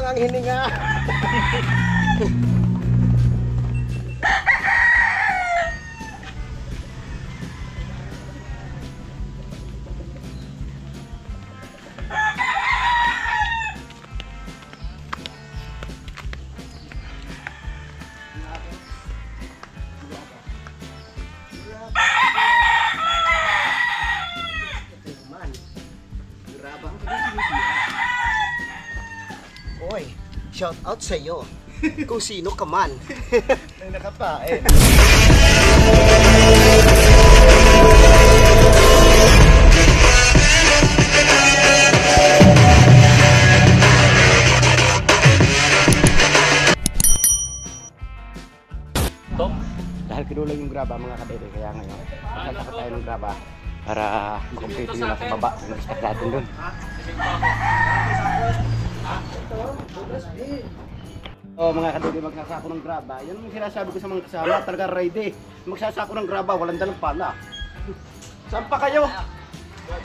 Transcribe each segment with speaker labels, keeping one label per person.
Speaker 1: lang ang hininga. Oy, shout out sa iyo. Kung sino ka man. Ay nakapain. Dahil kinulang yung graba mga kadede, kaya ngayon sasakot tayo ng graba para makumpleto nyo na sa baba yung stock natin dun. Mga kadede, magsasako ng graba. Yan yung sinasabi ko sa mga kasama, talaga ready. Magsasako ng graba, walang dalang pala. Saan pa kayo?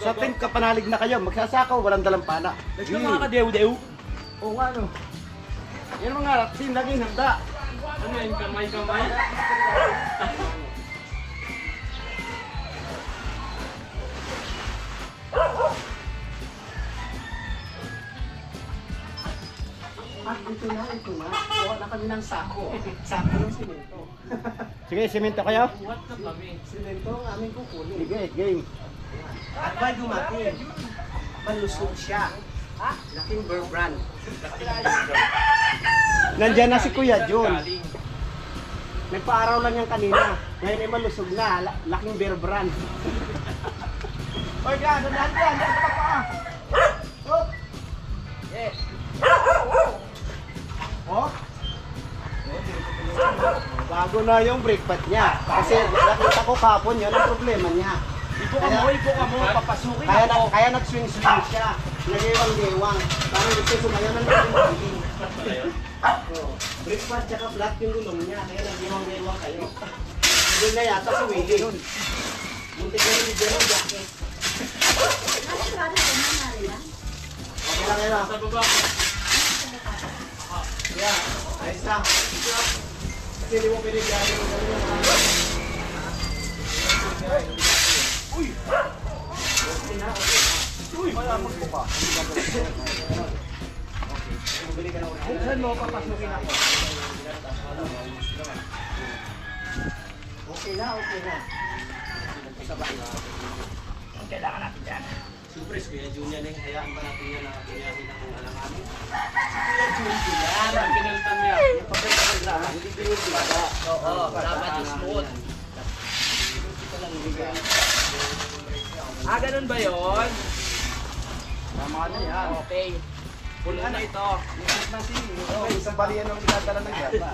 Speaker 1: Sa team kapanalig na kayo, magsasako, walang dalang pala.
Speaker 2: Let's go mga kadew-dew.
Speaker 1: Oo nga no. Yan mga team laging handa.
Speaker 2: Ano yun? Kamay-kamay?
Speaker 1: Ito na. Kuha na kami ng sako. Sako ng simento. Sige, simento kayo?
Speaker 2: What na kami?
Speaker 1: Simento ang aming kukunin. Sige, game. At ba dumating? Malusog siya. Laking Bear Brand. Nandiyan na si Kuya John. Nagpa-araw lang yan kanina. Ngayon ay malusog na. Laking Bear Brand. Oy, gano'n yan. Yan ka pa. Oh. Yeah. Oh. Bago na yung brake pad niya. Kasi nakita ko kapon yan ang problema niya.
Speaker 2: Ipo ka mo, papasukin ako.
Speaker 1: Kaya nag-swing-swing siya. Nag-iwang-iwang. Parang gusto sumayaw na nag-iwang. Brake pad tsaka flat yung gulong niya. Kaya nag-iwang-iwang kayo. Doon na yata sa wheel. Muntik na yung video ng jacket. Okay lang yun.
Speaker 2: Sa baba.
Speaker 1: Yeah, ayos na. Kasi hindi mo pinigyan yung Uy! Okay na, okay na. Uy! Malamang ko pa. Okay. Bumili ka na ulit. Buksan mo, papasukin ako. Okay na, okay na. Sabay. Kailangan natin yan.
Speaker 2: Siyempre, Kuya Junior na yung hayaan ba natin yan na kuyahin ang alanganin?
Speaker 1: Yan,
Speaker 2: Pinalitan mo yan.
Speaker 1: yung papel na graba, hindi pinigyan.
Speaker 2: Oo, dapat smooth. Ganun ba yun?
Speaker 1: Tama na yan.
Speaker 2: Okay. Full na ito.
Speaker 1: Isang baliyan ang itadala ng graba.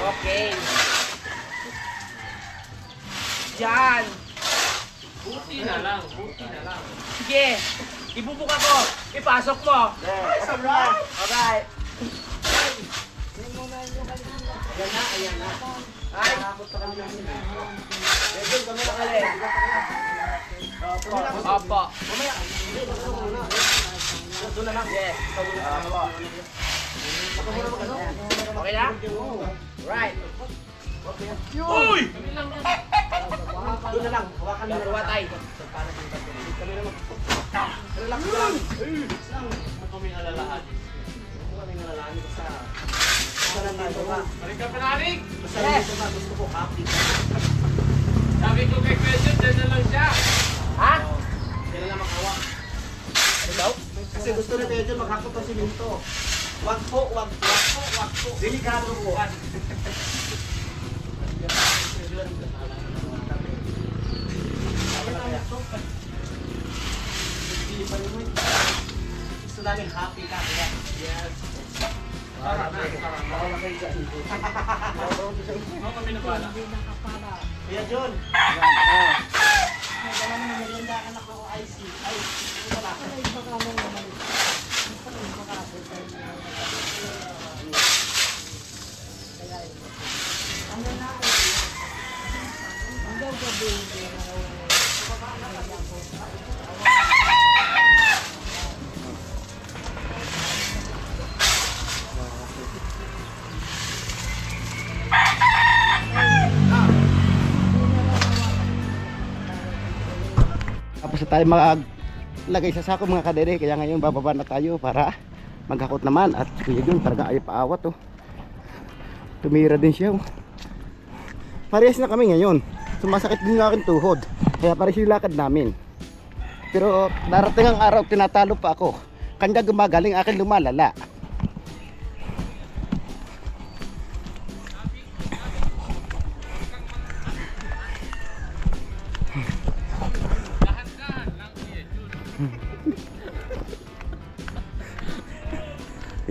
Speaker 2: Okay. Diyan. Buti na lang. Sige. Ibubuk ako. Ipasok mo.
Speaker 1: Yes, alright.
Speaker 2: Alright.
Speaker 1: Ayan na, ayan na.
Speaker 2: Ay.
Speaker 1: Nakakot pa kami ng simento. Medyo kami nakalit.
Speaker 2: Opo.
Speaker 1: Mamaya. Doon na lang.
Speaker 2: Yes.
Speaker 1: Opo.
Speaker 2: Okay na? Right.
Speaker 1: Uy! Doon na lang. Hawakan mo na
Speaker 2: Dalawa tayo.
Speaker 1: Kami naman. Relax lang. Relax lang.
Speaker 2: Kami alalahan.
Speaker 1: Kami nalalani basta. Basta nandito ka.
Speaker 2: Balik ka panalig.
Speaker 1: Basta nandito ka. Gusto ko happy.
Speaker 2: Sabi ko kay Question, dyan na lang siya. Ha?
Speaker 1: Kailan na makawak.
Speaker 2: Ano daw?
Speaker 1: Kasi gusto na medyo maghakot ang simento. Wag po, wag po. Wag po. Delikado po. Gusto namin happy ka. Yes.
Speaker 2: Tara na.
Speaker 1: Bawal kayo dyan.
Speaker 2: Ako kami na pala.
Speaker 1: Kuya John. Dala mo na maganda anak ko IC. Ay, wala ka.
Speaker 3: tayo maglagay sa sako mga kadede. Kaya ngayon bababa na tayo para maghakot naman. At kuya yun talaga ay paawat oh. Tumira din siya oh. Parehas na kami ngayon. Sumasakit din yung aking tuhod. Kaya parehas yung lakad namin. Pero darating ang araw tinatalo pa ako. Kanya gumagaling, akin lumalala.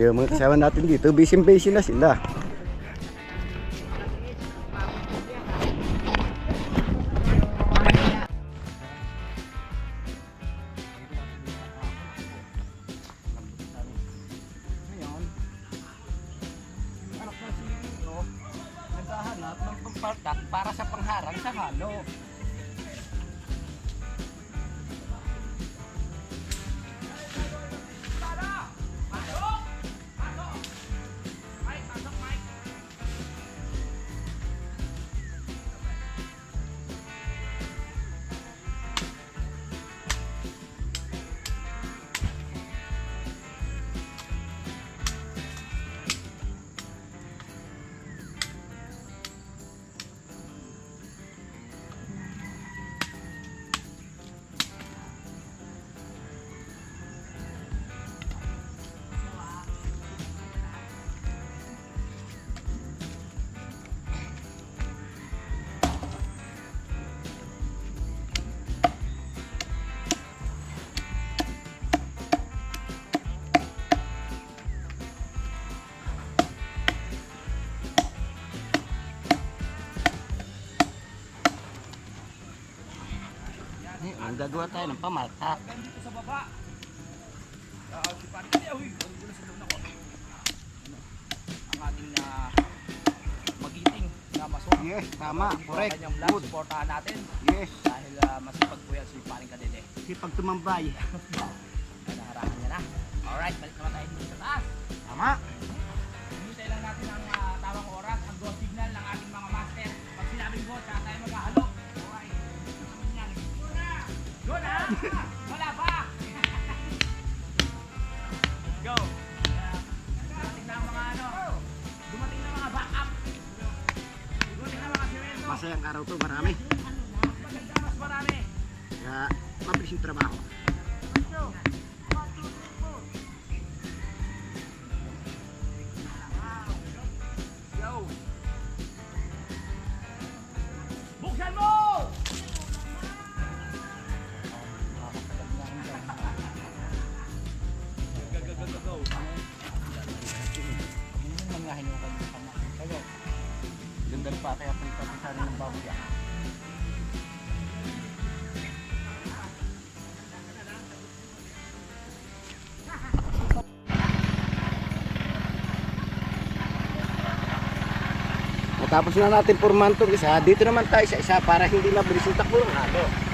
Speaker 3: Yung mga kasama natin dito, busy na sila. Ngayon, anak ng sili dito, naghahanap ng pagpartak para sa pangharang sa halo. Gagawa tayo ng pamalta.
Speaker 2: Dito sa baba. Si Pati, ang ating magiting na maso.
Speaker 3: Yes, tama, correct.
Speaker 2: Kanyang vlog,
Speaker 3: Good.
Speaker 2: supportahan natin.
Speaker 3: Yes,
Speaker 2: Dahil masipag po yan si Paring Kadede.
Speaker 3: sipag tumambay.
Speaker 2: Naharangan niya na. Alright, balik naman tayo dito sa taas.
Speaker 3: Tama.
Speaker 2: Hinintay lang natin ang tamang oras, ang go signal ng ating mga master. Pag sinabing go, tsaka tayo maghahalo. Alright. Go na! Wala pa! Go! Dumating na ang mga dumating na mga backup. Dumating na mga semento.
Speaker 3: Masayang araw to, marami.
Speaker 2: Maganda mas marami.
Speaker 3: Kaya mabilis yung trabaho.
Speaker 2: Go! Buksan mo!
Speaker 3: Gandal pa kaya pagkapisan ng baboy yan. Matapos na natin purman itong isa, dito naman tayo sa isa para hindi mabilis yung takbo ng halo.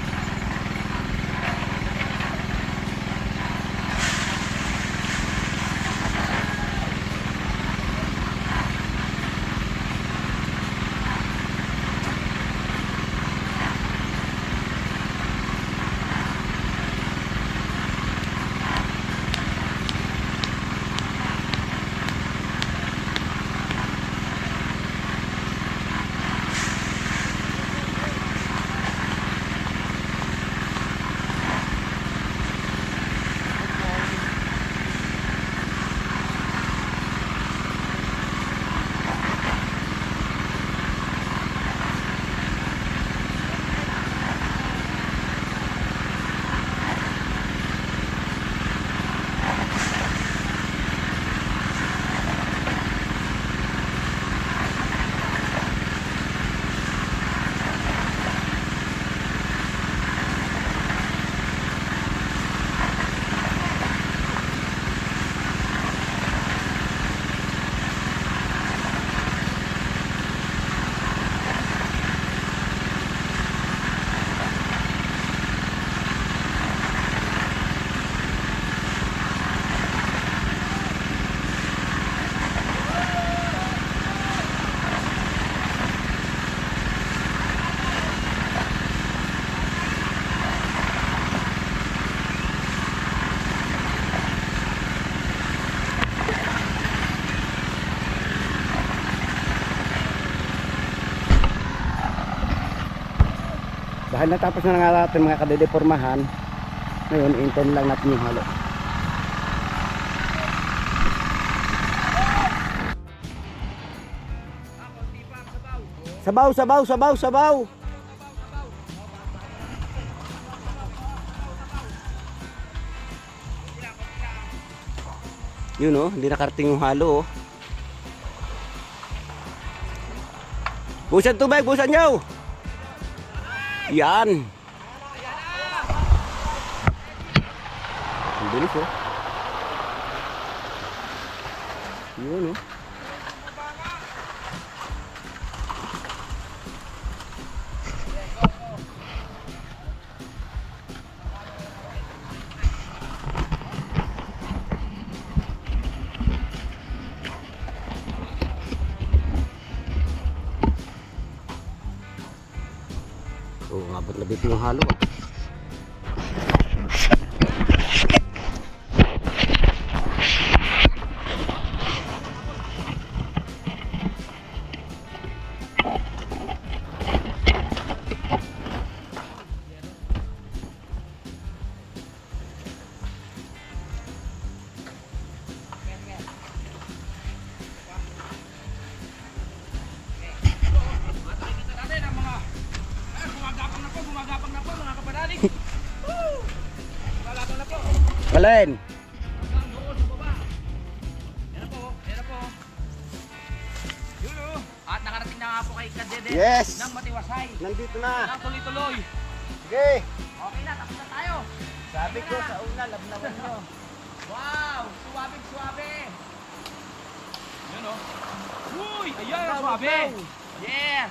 Speaker 3: Dahil natapos na nga natin mga kadedepormahan, ngayon intern lang natin yung halo. Sabaw, sabaw, sabaw, sabaw. Yun oh, hindi nakarating yung halo oh. Busan tubig, busan nyo. Yan. Ang bilis oh. Yun oh. Oh, ngabot na dito yung halo ah. Alin?
Speaker 2: At nakarating na nga po kay Kadede
Speaker 3: Yes.
Speaker 2: ng Matiwasay.
Speaker 3: Nandito na.
Speaker 2: Ang tuloy-tuloy.
Speaker 3: Okay.
Speaker 2: Okay na, tapos na tayo.
Speaker 3: Sabi ko sa una, labnawan nyo.
Speaker 2: Wow! Suwabing suwabe! Yun o. Uy! Ayan! Suwabe! Yes!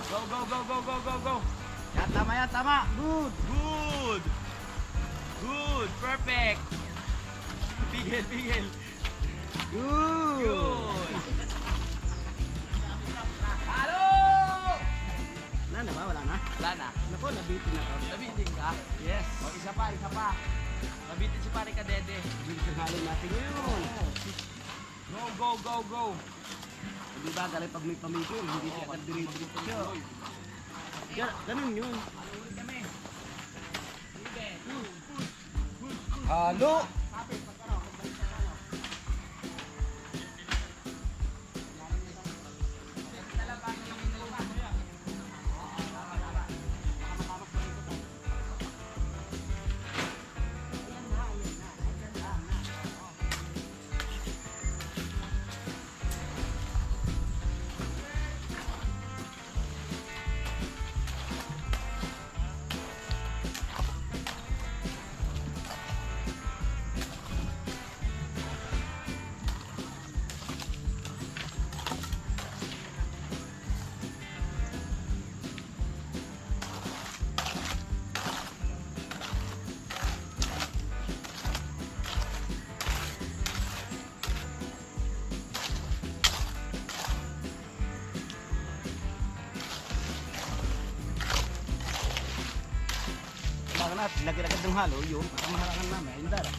Speaker 2: Go, go, go, go, go, go, go! Yan, tama yan, tama! Good! Good! Good! Perfect! Pigil, pigil! Good! Halo!
Speaker 3: Wala na ba? Wala na?
Speaker 2: Wala na.
Speaker 3: Naku, nabitin na ako.
Speaker 2: Nabitin ka? Yes. O, isa pa, isa pa. Nabitin si pare Kadede.
Speaker 3: Dito halo natin yun.
Speaker 2: Go, go, go, go!
Speaker 3: Di ba, galing pag may pamikil, hindi siya agad dirito siya. Ganun yun.
Speaker 2: Kami.
Speaker 3: Halo! Kailangan natin, lagi-lagad ng halo, yun, para maharangan namin, ayun dara.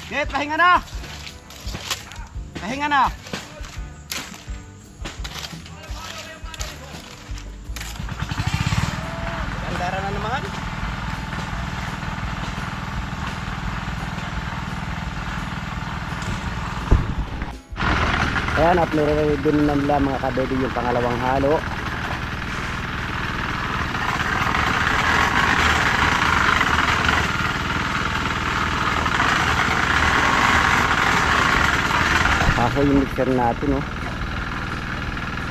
Speaker 3: Okay, pahinga na! Pahinga na! Gandara na naman. Ayan, at nire-ready na nila mga kadede yung pangalawang halo. Kaso yung mixer natin, oh,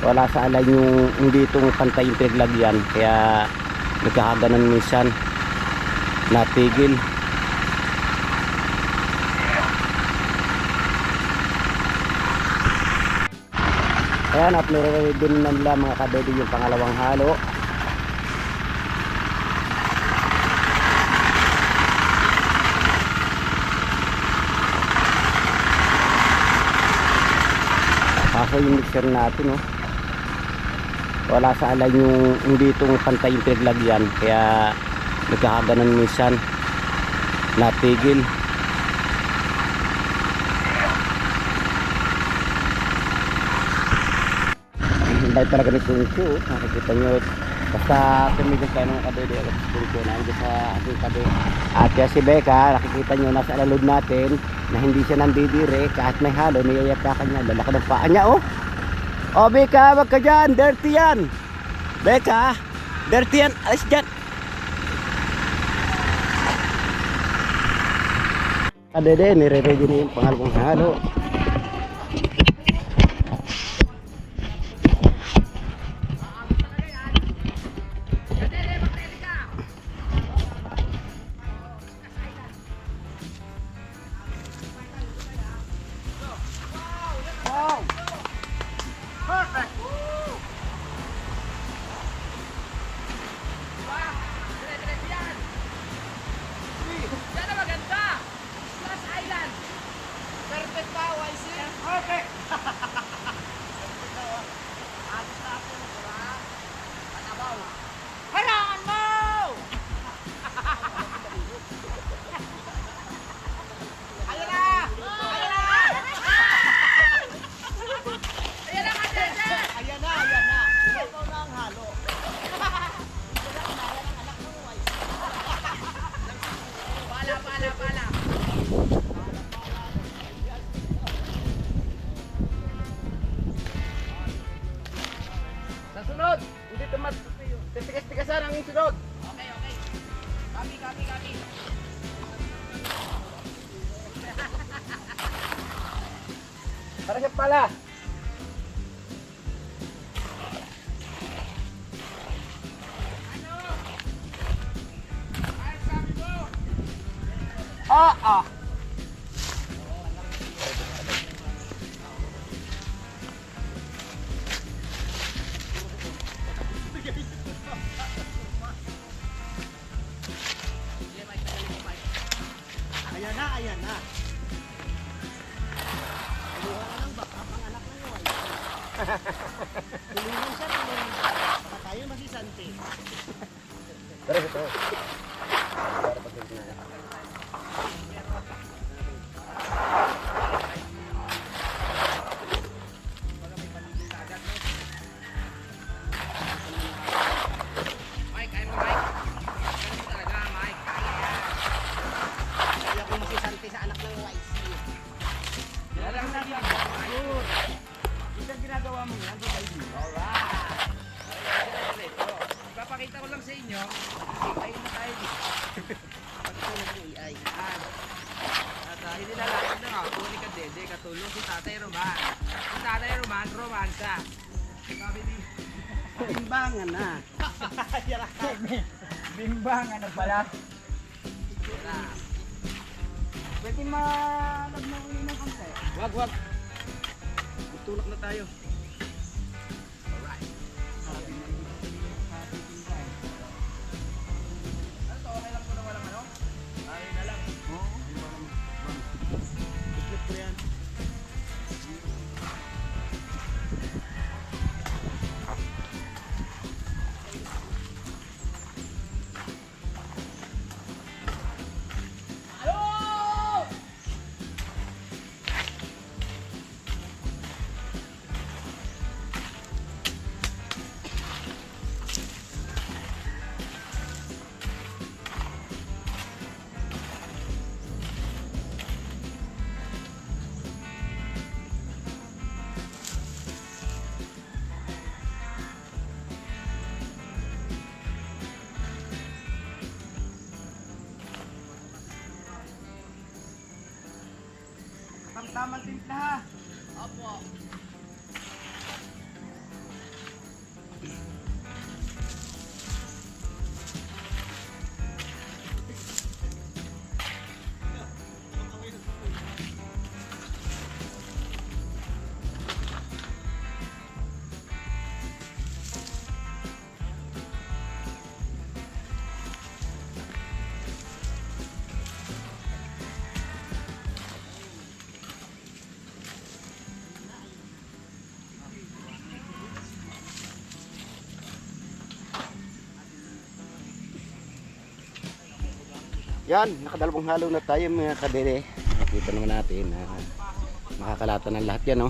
Speaker 3: wala sa alay yung hindi itong pantay yung pinaglagyan, kaya nagkakaganan minsan, natigil. Ayan, at nire-ready na nila mga kadede yung pangalawang halo. Kaso kaso yung mixer natin, oh. Wala sa alay yung hindi itong pantay yung pinaglagyan, kaya nagkakaganon minsan, natigil. Dahil talaga nitong ito, oh. Nakikita nyo, basta tumigil tayo ng kadede, ito nandiyo sa ating tabi. At si Becca, nakikita nyo nasa alalod natin na hindi siya nandidire, kahit may halo, niyayak ka kanya, lalaki ng paa niya, oh. Oh Becca, wag ka dyan, dirty yan. Becca, dirty yan, alis dyan. Kadede, nire-ready na yung pangalawang halo.
Speaker 1: Sunod, hindi tamat. Tigas-tigasan ang sunod.
Speaker 2: Okay, okay. Kami.
Speaker 1: Para siya pala. Ah. Ayan na. Kumuha ka ng backup ang anak ng Noy. Tulungan siya, baka tayo masisante.
Speaker 3: Tara ito.
Speaker 2: Mike, kaya mo Mike. Kaya mo talaga Mike.
Speaker 1: Kaya ko masisante sa anak ng YC.
Speaker 2: Walang nagyan. Good. Isang ginagawa mo yan, good idea. Alright. Ipapakita ko lang sa inyo. Kain na tayo dito.
Speaker 1: Pagtulog ng AI.
Speaker 2: At hindi lalakad na ako ni Kadede, katulong si Tatay Roman. Si Tatay Roman, romansa. Sabi ni
Speaker 1: Timbangan na.
Speaker 2: Bimbang, ano pala? Wala.
Speaker 1: Pwede malagnaw ng kante.
Speaker 2: Wag. Tutulak na tayo. Alright. Ano to? Okay lang po na walang ano? Okay na lang.
Speaker 1: Ikot ko yan.
Speaker 2: Tamang timpla ha.
Speaker 1: Opo.
Speaker 3: Yan, nakadalawang halo na tayo mga kadede. Nakita naman natin na makakalata ng lahat yan, no?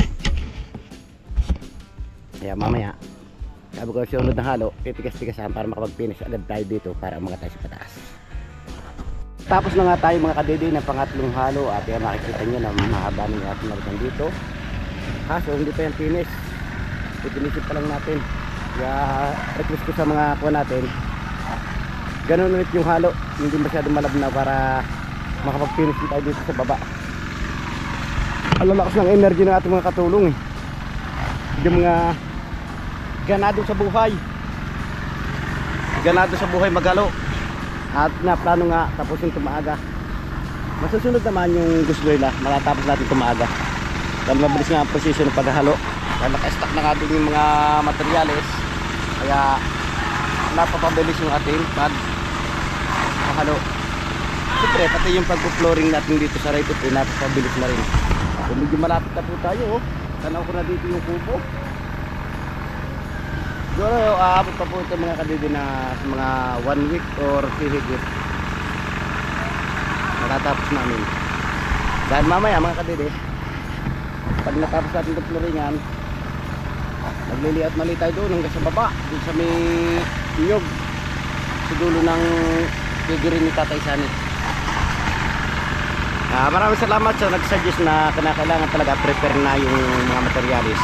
Speaker 3: Kaya mamaya, sabi ko sa sunod na halo, titigas-tigasan para makapag-finish agad tayo dito para umangat tayo sa pataas. Tapos na nga tayo mga kadede ng pangatlong halo at yan makikita nyo na mahaba ng ating naritan dito. Kaso hindi pa yan finish. Ipinisit pa lang natin. Kaya request ko sa mga kuha natin, ganun ulit yung halo, hindi masyadong malabnaw para makapag-finish tayo dito sa baba. Ang lalakas ng energy ng ating mga katulong eh. Yung mga ganado sa buhay, magalo. At naplano nga tapusin tumaaga. Masusunod naman yung gusto nila, matatapos natin tumaaga. Dahil mabilis nga ang posisyon ng paghalo. Dahil naka-stack na nga din yung mga materyales, kaya napapabilis yung ating paghalo. Siyempre pati yung pag-flooring natin dito sa right ito, napapabilis na rin. So, medyo malapit na po tayo, oh. Tanaw ko na dito yung kubo. Siguro aabot pa po ito mga kadede na sa mga 1 week or 3 higit. Matatapos namin. Dahil mamaya mga kadede, pag natapos natin itong floringan, magliliat mali tayo doon hanggang sa baba, doon sa may inyog, sa dulo ng kigirin ni Tatay Sanit. Maraming salamat sa nagsuggest na kailangan talaga prepare na yung mga materialis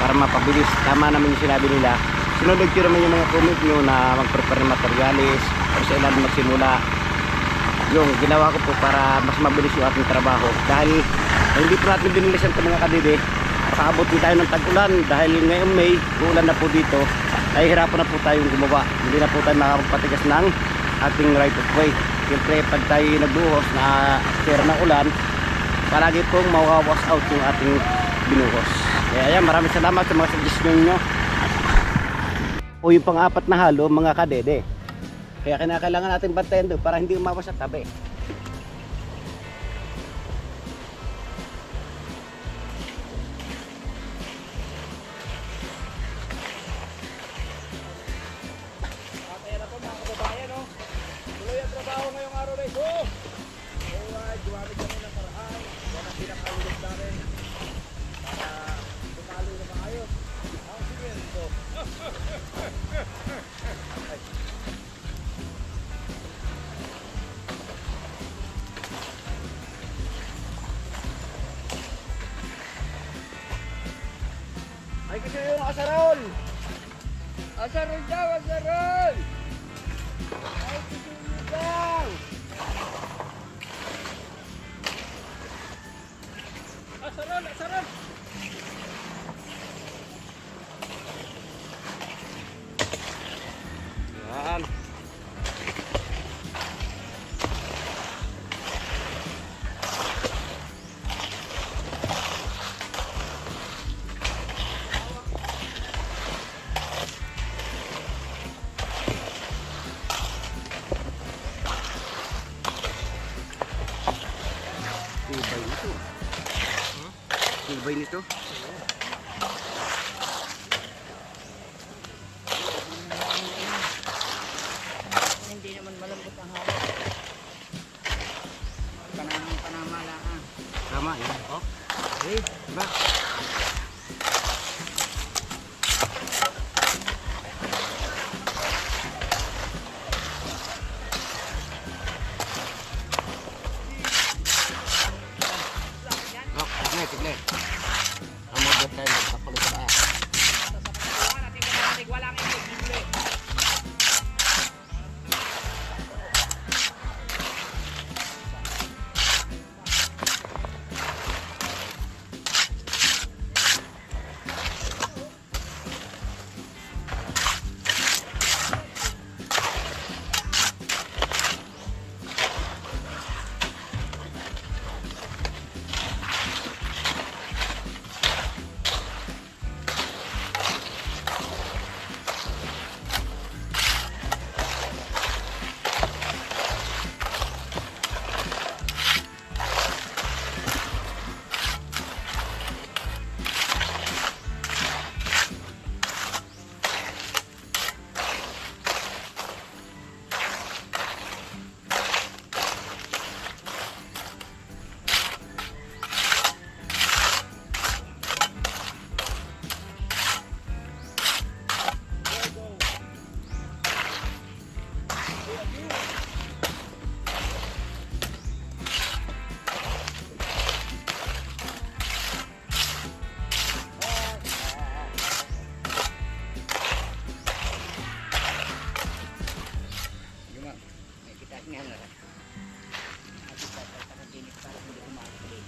Speaker 3: para mapabilis. Tama naman yung sinabi nila. Sinunod ko naman yung mga comment nyo na mag-prepare ng materialis o sa ilalim magsimula. Yung ginawa ko po para mas mabilis yung ating trabaho. Dahil hindi po natin binilisan ito mga kadede. Paabot din tayo ng tag-ulan. Dahil ngayong May, uulan na po dito. Nahihirapan na po tayong gumawa. Hindi na po tayo makapagpatigas ng ating right of way. Siyempre pag tayo nagbuhos na sira ng ulan, palagi pong mawawas out yung ating binuhos. Kaya yan, maraming salamat sa mga suggestion nyo. O yung pang-apat na halo mga kadede. Kaya kinakailangan natin bantayan doon para hindi umawas sa tabi.
Speaker 2: Kaya na po mga kababayan, no? Tuloy ang trabaho ngayong araw na ito. Alright, gumamit kami ng paraan. Yan ang pinakaulog namin. Para tumalo na maayos. Ang simento.
Speaker 3: Ay kasi yung asarol!
Speaker 2: Asarol daw, asarol!
Speaker 3: Ay kasi yung daw!
Speaker 2: Asarol, asarol!
Speaker 3: Yan. Tibay nito. Tibay nito.
Speaker 2: Hindi naman malambot ang hawak. Panamala ah.
Speaker 3: Tama yan. Oh. Okay, diba? Oh, tignan. Ang mga tayo, magpakulit sa taas.
Speaker 2: Walang imposible.
Speaker 4: nga na rin. At ito, pagkakakinig para hindi umakit.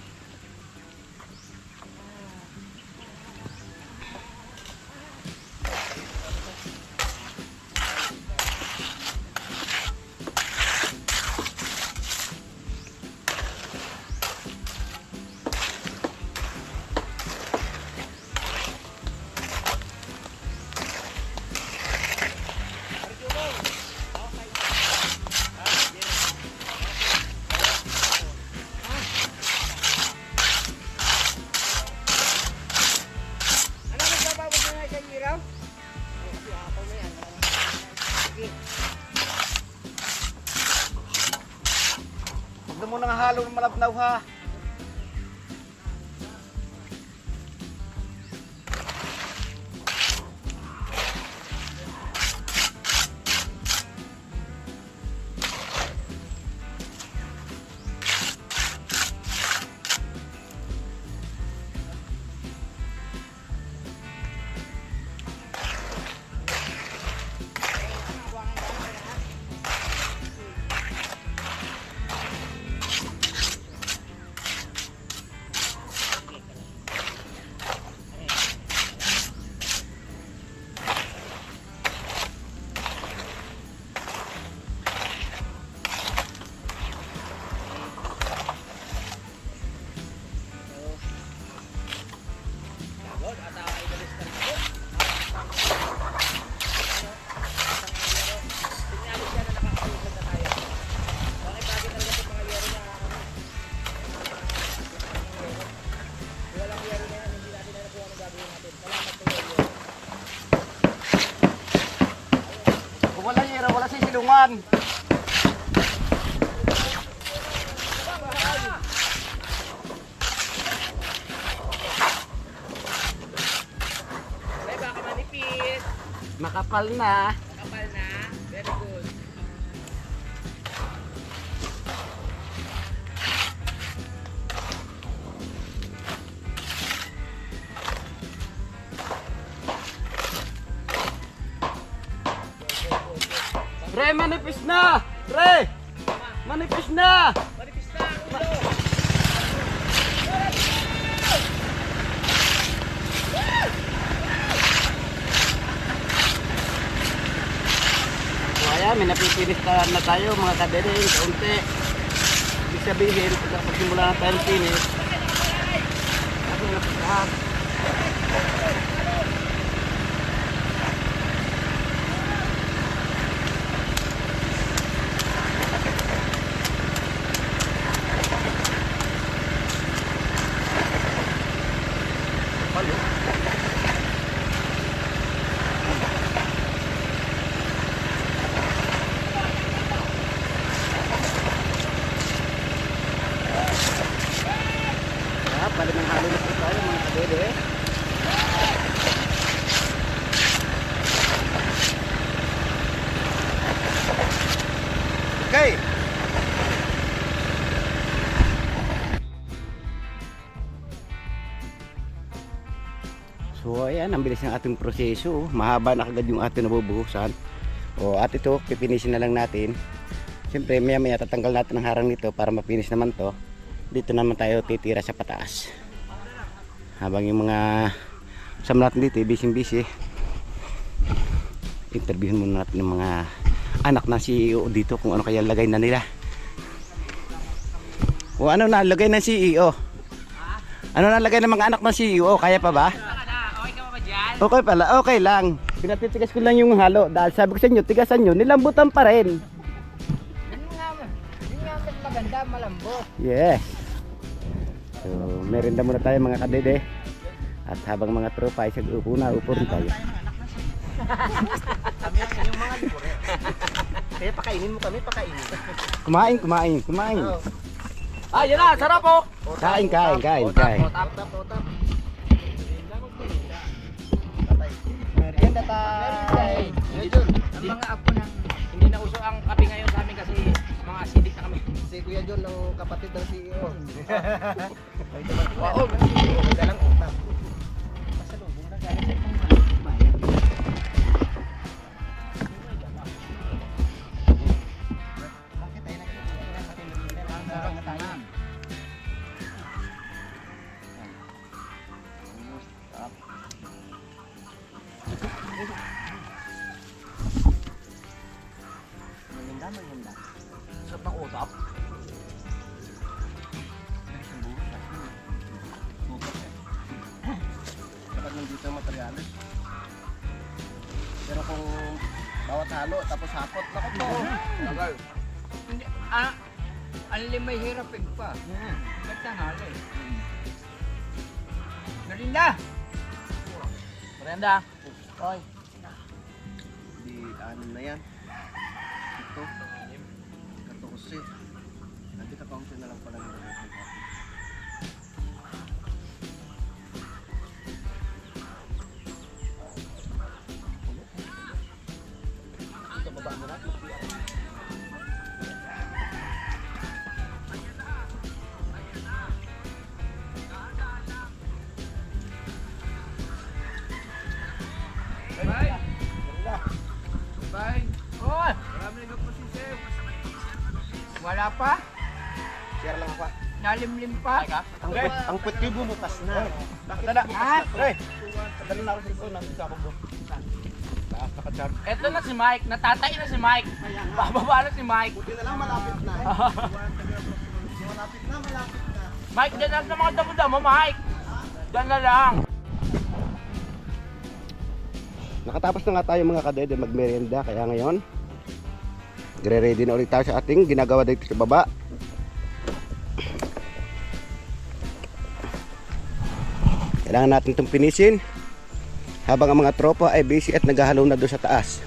Speaker 4: Ano ang babawag mo na isang iraw? Kasi ako na yan. Sige.
Speaker 3: Huwag na muna nga halo ng malabnaw ha.
Speaker 2: Lord, at ibalis na rin ako. Sinyalis yan na nakakausap na tayo. Bakit lagi talaga itong mga yero na walang yero na yan, hindi natin na kung ano gagawin natin. Salamat po yero.
Speaker 3: Kung wala yero, wala sisilungan.
Speaker 2: Ay, baka manipis.
Speaker 3: Makapal na.
Speaker 2: Kapal na. Very good.
Speaker 3: Re, manipis na! Re! Manipis na!
Speaker 2: Manipis na ang ulo.
Speaker 3: So ayan, may napipinis na tayo mga kadere, kaunti. Ibig sabihin, pagsimula na tayo ng finish, ako napisahan. Balik ng halo na po tayo mga kadede. Okay. So ayan, ang bilis ng ating proseso. Mahaba na kagad yung ating nabubuhusan. O at ito, pipinisin na lang natin. Siyempre maya maya tatanggal natin ang harang nito para mapinis naman to. Dito naman tayo titira sa pataas. Habang yung mga kasama natin dito, busy. Interviewin muna natin ng mga anak na CEO dito kung ano kaya lagay na nila. O ano na lagay ng CEO? Ano na lagay ng mga anak ng CEO? Kaya pa ba?
Speaker 2: Okay ka ba dyan?
Speaker 3: Okay pala, okay lang. Pinatitigas ko lang yung halo dahil sabi ko sa inyo, tigasan nyo, nilambutan pa rin.
Speaker 4: Yun nga mas maganda, malambot.
Speaker 3: Yes. So, merinda muna tayo mga kadede. At habang mga tropa ay upo rin tayo.
Speaker 1: Kami ang inyong mga libre. Kaya pakainin mo kami, pakainin.
Speaker 3: Kumain.
Speaker 2: Ah, yun na, sarap po.
Speaker 3: Kain.
Speaker 1: Otap.
Speaker 4: Merienda tayo.
Speaker 2: Ang mga apo ng hindi na uso ang kape ngayon sa amin kasi mga acidic na kami.
Speaker 1: Si Kuya John, ng kapatid ng CEO.
Speaker 2: Oo.
Speaker 1: May dalang utap.
Speaker 4: Pasalubong na galing sa ibang bayan.
Speaker 1: Bakit ay
Speaker 2: Sarap ng utap.
Speaker 3: Dapat nandito ang materyales. Pero kung bawat halo, tapos hakot, nakot mo.
Speaker 2: Tagal.
Speaker 5: Hindi, may hirapin pa. Ganda nga eh. Narinda!
Speaker 2: Merenda. Oy.
Speaker 3: Di, ano na yan? Ito. 14. Nanti ka-counter na lang pala nila.
Speaker 2: Ito baba mo na.
Speaker 5: Bye!
Speaker 3: Ganda.
Speaker 5: Bye! Oh!
Speaker 2: Marami na po si Sir.
Speaker 5: Wala pa?
Speaker 3: Share lang pa.
Speaker 5: Nalimlim pa?
Speaker 3: Ang puwet ko bumutas na. Bakit
Speaker 2: Tada.
Speaker 3: bukas na?
Speaker 2: Pre.
Speaker 3: Dali na ako sa ito, nakasabog ko. Taas nakachar.
Speaker 5: Eto na si Mike. Natatay na si Mike. Bababa na si Mike.
Speaker 1: Buti na lang malapit na. Malapit na, malapit na.
Speaker 5: Mike, dyan lang sa mga damo-damo, Mike. Dyan na lang.
Speaker 3: Nakatapos na nga tayo mga kadede magmerienda, kaya ngayon gre-ready na ulit tayo sa ating ginagawa dito sa baba. Kailangan natin itong pinisin habang ang mga tropa ay busy at naghahalo na doon sa taas.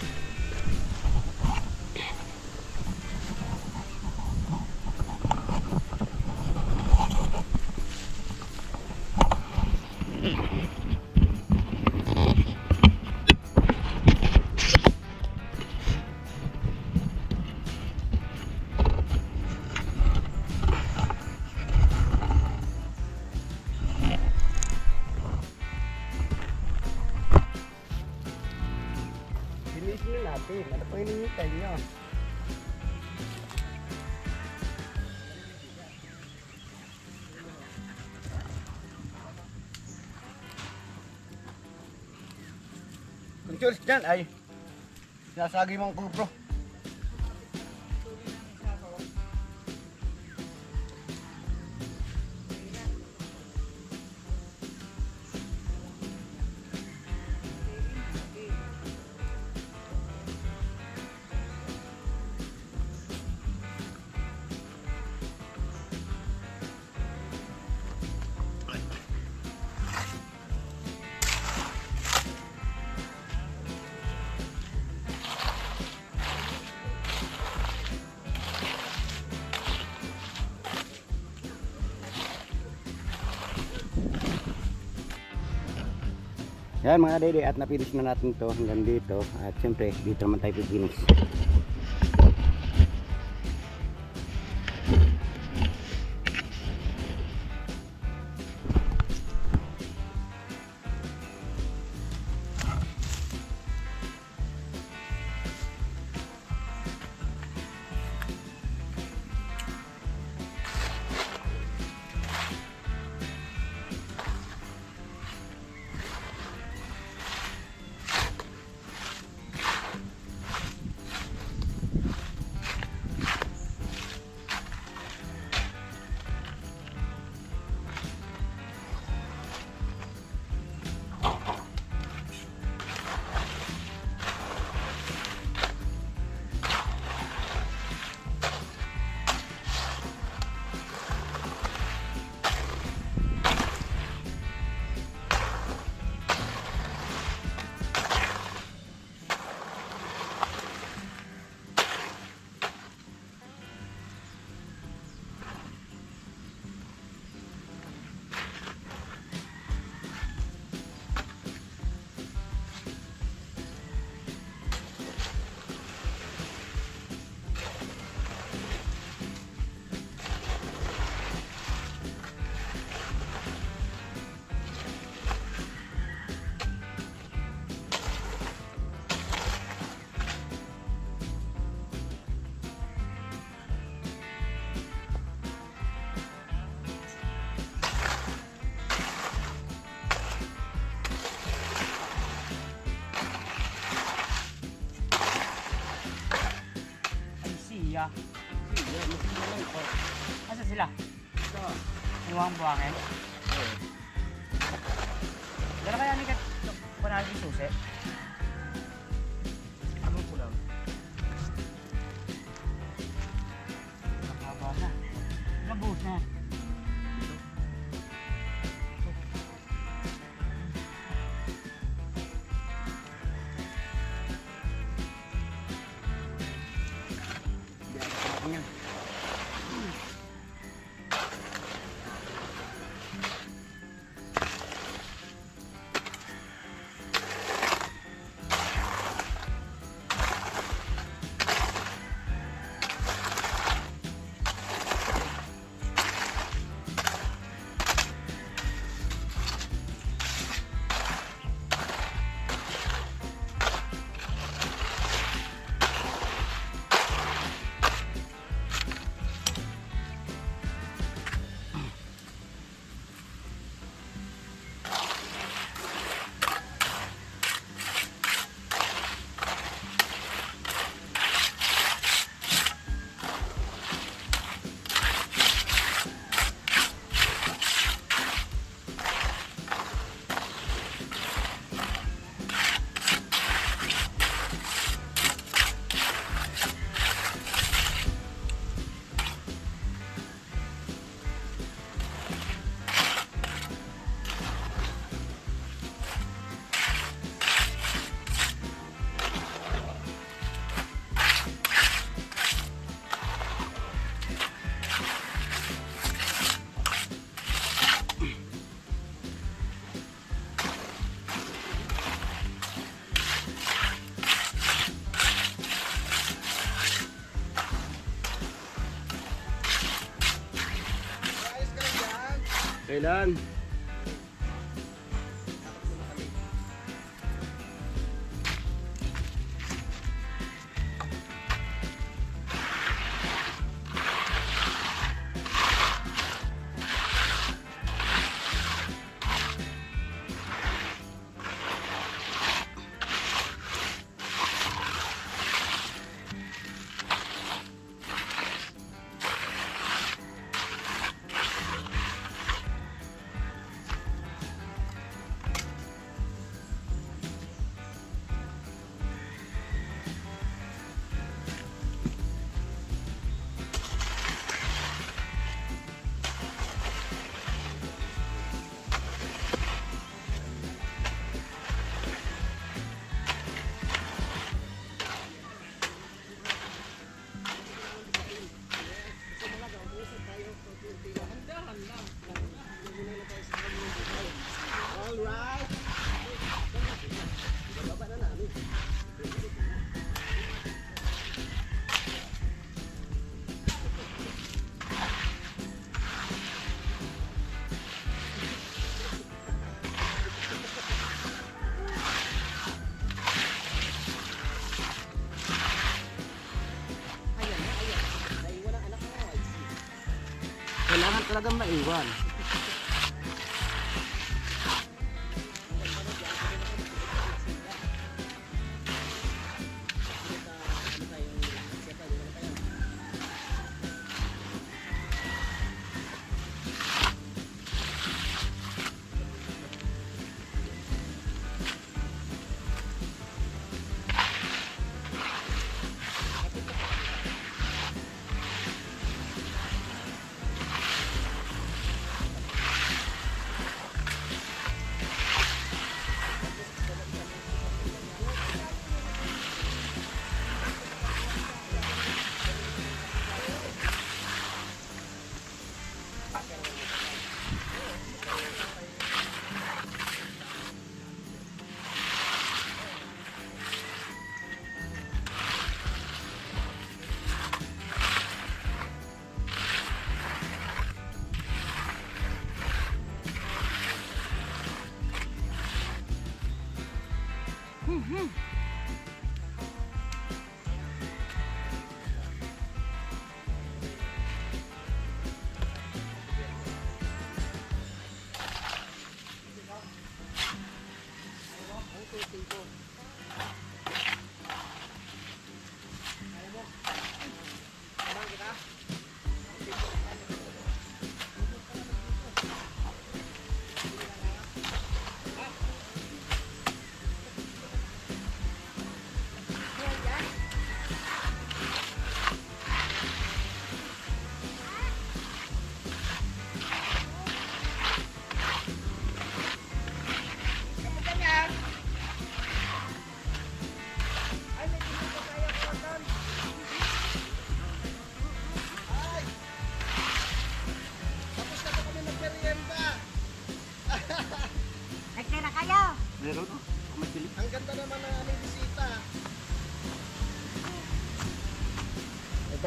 Speaker 3: Pinisin natin. Ano pa hinihintay nyo? Kung cheers dyan ay sinasagi mong kubro. Yan mga dede, at napilis na natin to hanggang dito, at siyempre dito naman tayo pipinis.
Speaker 5: Ay siya. Asa sila? Iwang buwangin? Dala kaya ni Kat panalo yung susi? Ano po lang? Nakaba na. Nabuhos na.
Speaker 3: Kailan?
Speaker 1: Alright. Baba na namin. Naiwan ang anak mo.
Speaker 3: Kailangan talagang maiwan.
Speaker 1: Abang kita.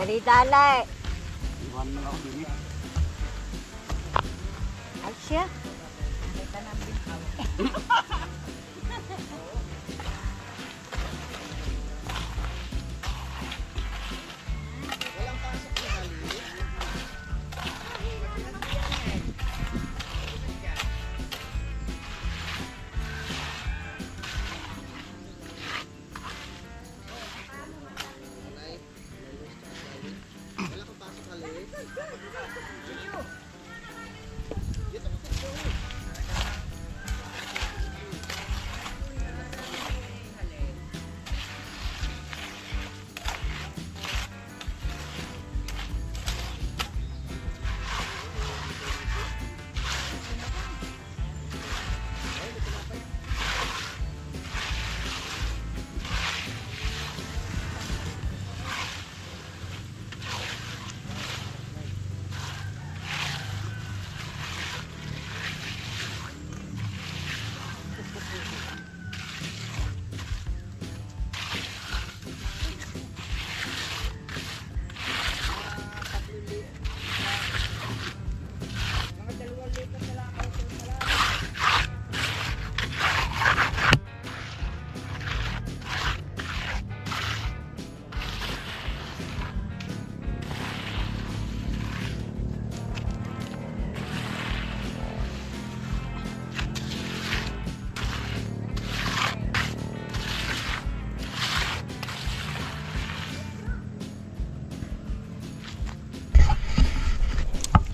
Speaker 4: Dali-dali.
Speaker 3: Iwan na ako din.
Speaker 4: Ay siya.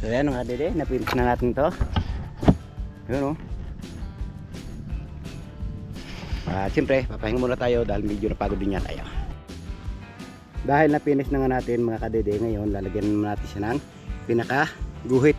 Speaker 3: So yan mga dede, napinit na natin to. Yun o. Siyempre, papahinga muna tayo dahil medyo napagod din niya tayo. Dahil napinis na nga natin mga kadede, ngayon lalagyan natin siya ng pinaka guhit.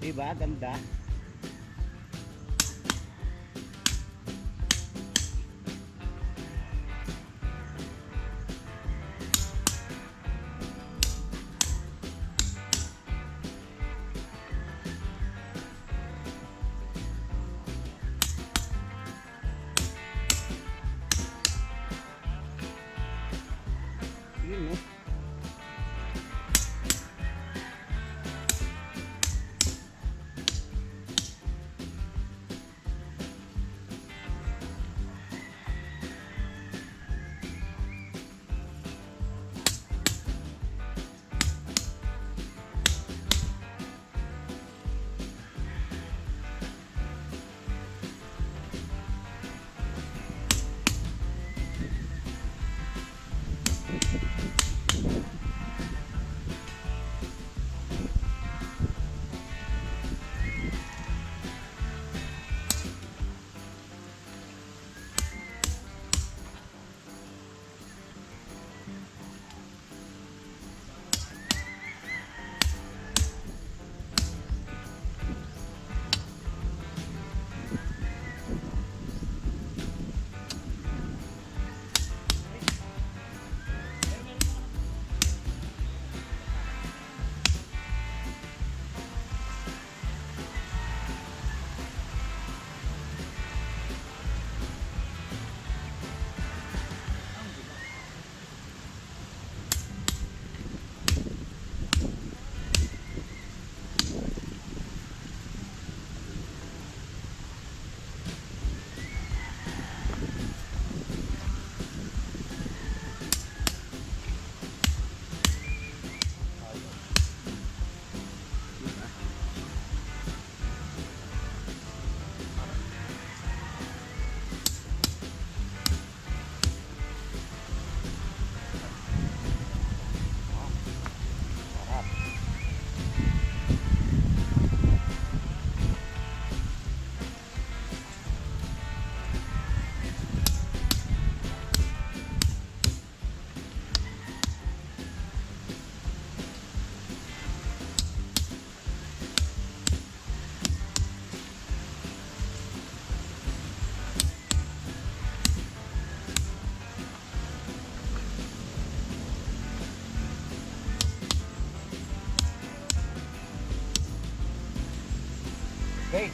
Speaker 3: Diba? Ganda. Yun, no? Okay.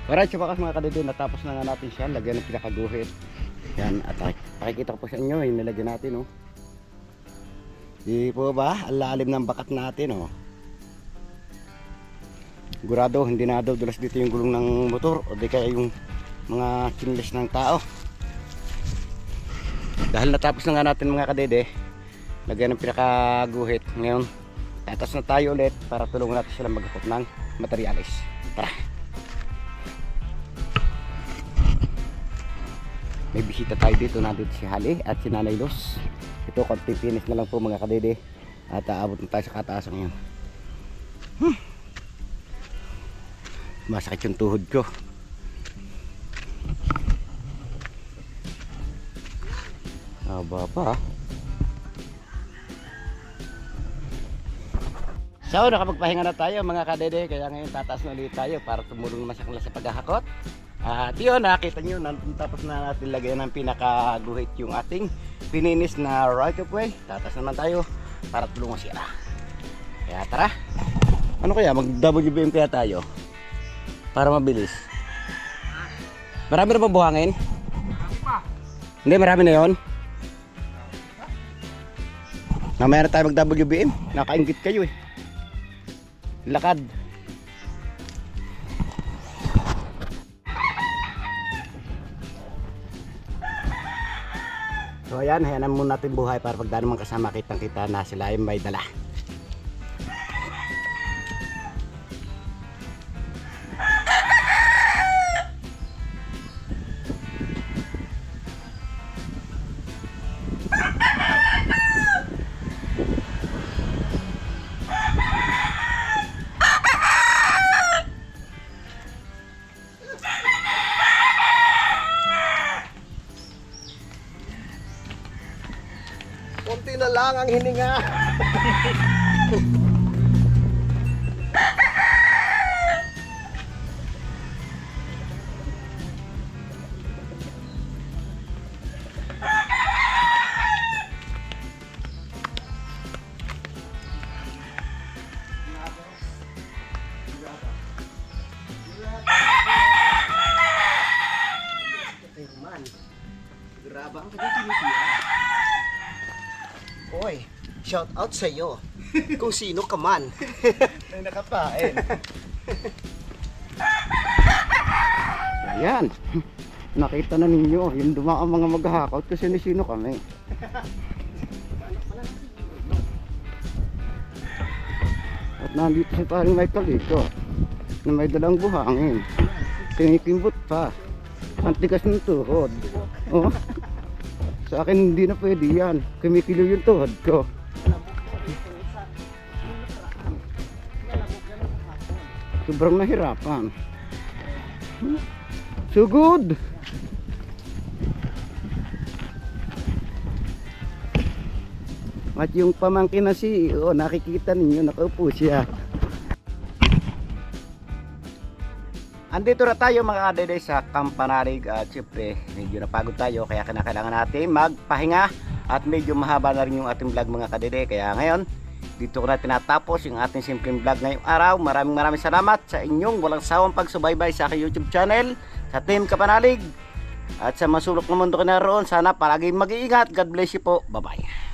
Speaker 3: Alright, so bakas mga kadede, natapos na nga natin siya. Lagyan ng pinakaguhit. Yan, at pakikita ko po sa inyo yung nilagyan natin, oh. Di po ba? Ang lalim ng bakat natin, oh. Sigurado, hindi na daw dulas dito yung gulong ng motor o di kaya yung mga chinless ng tao. Dahil natapos na nga natin mga kadede, lagyan ng pinakaguhit. Ngayon, tatas na tayo ulit para tulungan natin sila maghakot ng materialis. Tara! May bisita tayo dito, nandito si Hali at si Nanay Luz. Ito, konting finish na lang po mga kadede. At aabot na tayo sa kataasan ngayon. Masakit yung tuhod ko. Aba pa. So, nakapagpahinga na tayo mga kadede. Kaya ngayon tataas na ulit tayo para tumulong naman sa kanila sa paghahakot. At yun, nakita nyo, tapos na natin lagyan ng pinakaguhit yung ating fininis na right of way. Tataas naman tayo para tulungan sila. Kaya tara. Ano kaya, mag WBM kaya tayo para mabilis. Marami na ba buhangin? Hindi, marami na yun. Mamaya na tayo mag WBM. Nakaingit kayo eh. Lakad. So ayan, hayanan muna natin buhay para pagdaan naman kasama kitang kita na sila ay may dala. Konti na lang ang hininga. Grabe ang tinitira. Oy, shout out sa iyo. Kung sino ka man. May nakapain. Ayan. Nakita na ninyo, yung dumaan mga maghahakot kasi sino kami. At nandito si paring Michael dito na may dalang buhangin. Kinikimbot pa. Ang tigas ng tuhod. Oh. Sa akin hindi na pwede yan. Kumikilo yung tuhod ko. Sobrang nahirapan. So good! At yung pamangkin na CEO, nakikita ninyo, nakaupo siya. Andito na tayo mga kadede sa Campanarig at syempre medyo napagod tayo kaya kailangan natin magpahinga at medyo mahaba na rin yung ating vlog mga kadede. Kaya ngayon dito ko na tinatapos yung ating simpleng vlog ngayong araw. Maraming salamat sa inyong walang sawang pagsubaybay sa aking YouTube channel, sa Team Campanarig at sa masulok na mundo ko na roon. Sana palagi mag-iingat. God bless you po. Bye bye.